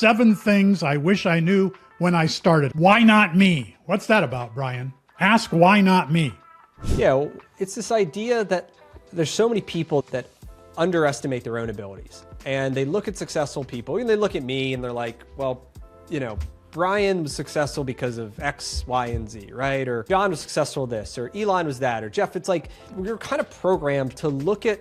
7 things I wish I knew when I started. Why not me? What's that about, Brian? Ask why not me. Yeah, well, it's this idea that there's so many people that underestimate their own abilities. And they look at successful people, and they look at me and they're like, well, you know, Brian was successful because of X, Y, and Z, right? Or John was successful this, or Elon was that, or Jeff. It's like we're kind of programmed to look at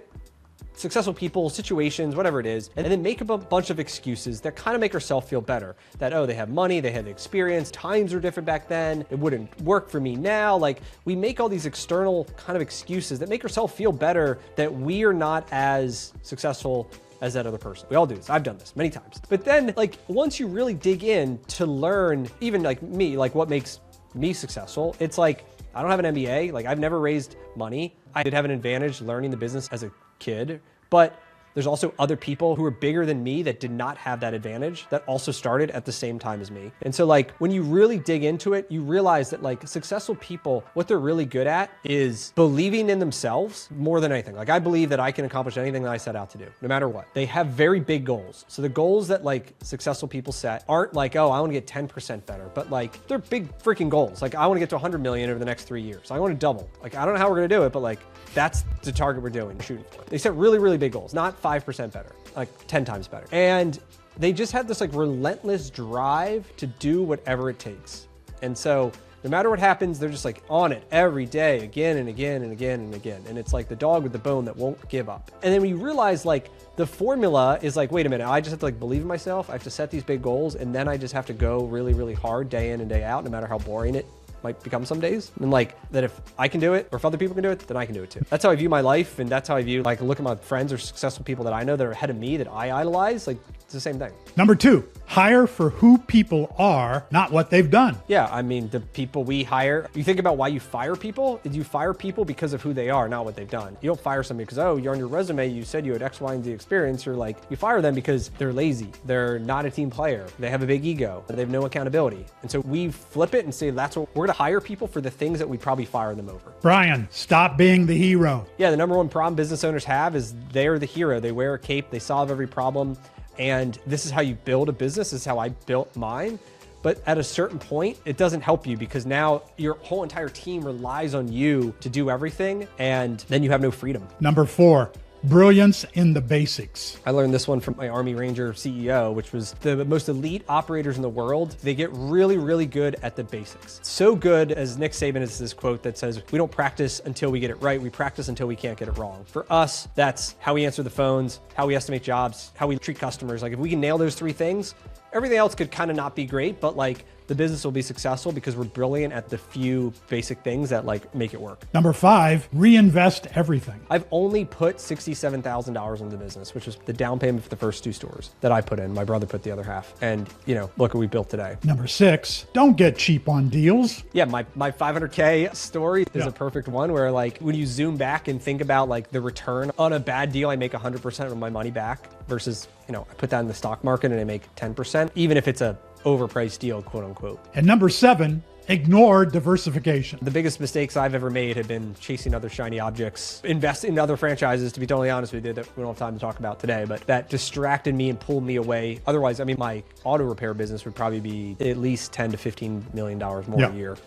successful people, situations, whatever it is, and then make up a bunch of excuses that kind of make ourselves feel better. That, oh, they have money, they have experience, times were different back then, it wouldn't work for me now. Like, we make all these external kind of excuses that make ourselves feel better that we are not as successful as that other person. We all do this. I've done this many times. But then, like, once you really dig in to learn, even like me, like what makes me successful, it's like, I don't have an MBA. Like, I've never raised money. I did have an advantage learning the business as a kid, but there's also other people who are bigger than me that did not have that advantage that also started at the same time as me. And so, like, when you really dig into it, you realize that, like, successful people, what they're really good at is believing in themselves more than anything. Like, I believe that I can accomplish anything that I set out to do, no matter what. They have very big goals. So the goals that, like, successful people set aren't like, oh, I want to get 10% better, but, like, they're big freaking goals. Like, I want to get to 100 million over the next 3 years. I want to double. Like, I don't know how we're going to do it, but, like, that's the target we're shooting for. They set really, really big goals, not 5% better, like 10 times better. And they just have this, like, relentless drive to do whatever it takes. And so no matter what happens, they're just, like, on it every day, again and again and again and again. And it's like the dog with the bone that won't give up. And then when you realize, like, the formula is like, wait a minute, I just have to, like, believe in myself. I have to set these big goals, and then I just have to go really, really hard day in and day out, no matter how boring it might become some days. And, like, that if I can do it, or if other people can do it, then I can do it too. That's how I view my life, and that's how I view, like, look at my friends or successful people that I know that are ahead of me that I idolize. Like, it's the same thing. Number 2, hire for who people are, not what they've done. Yeah, I mean, the people we hire, you think about why you fire people. You fire people because of who they are, not what they've done. You don't fire somebody because, oh, you're on your resume, you said you had X, Y, and Z experience. You're like, you fire them because they're lazy. They're not a team player. They have a big ego. They have no accountability. And so we flip it and say, that's what we're going to hire people for, the things that we probably fire them over. Brian, stop being the hero. Yeah, the number one problem business owners have is they're the hero. They wear a cape, they solve every problem. And this is how you build a business. This is how I built mine. But at a certain point, it doesn't help you because now your whole entire team relies on you to do everything, and then you have no freedom. Number 4, brilliance in the basics. I learned this one from my Army Ranger CEO, which was the most elite operators in the world. They get really, really good at the basics. So good, as Nick Saban has this quote that says, we don't practice until we get it right. We practice until we can't get it wrong. For us, that's how we answer the phones, how we estimate jobs, how we treat customers. Like, if we can nail those 3 things, everything else could kind of not be great, but, like, the business will be successful because we're brilliant at the few basic things that, like, make it work. Number 5, reinvest everything. I've only put $67,000 into the business, which was the down payment for the first 2 stores that I put in. My brother put the other half. And, you know, look what we built today. Number 6, don't get cheap on deals. Yeah, my 500K story is a perfect one where, like, when you zoom back and think about, like, the return on a bad deal, I make 100% of my money back versus, you know, I put that in the stock market and I make 10%, even if it's a overpriced deal, quote unquote. And number 7, ignore diversification. The biggest mistakes I've ever made have been chasing other shiny objects, invest in other franchises, to be totally honest with you, that we don't have time to talk about today, but that distracted me and pulled me away. Otherwise, I mean, my auto repair business would probably be at least $10 to $15 million more a year.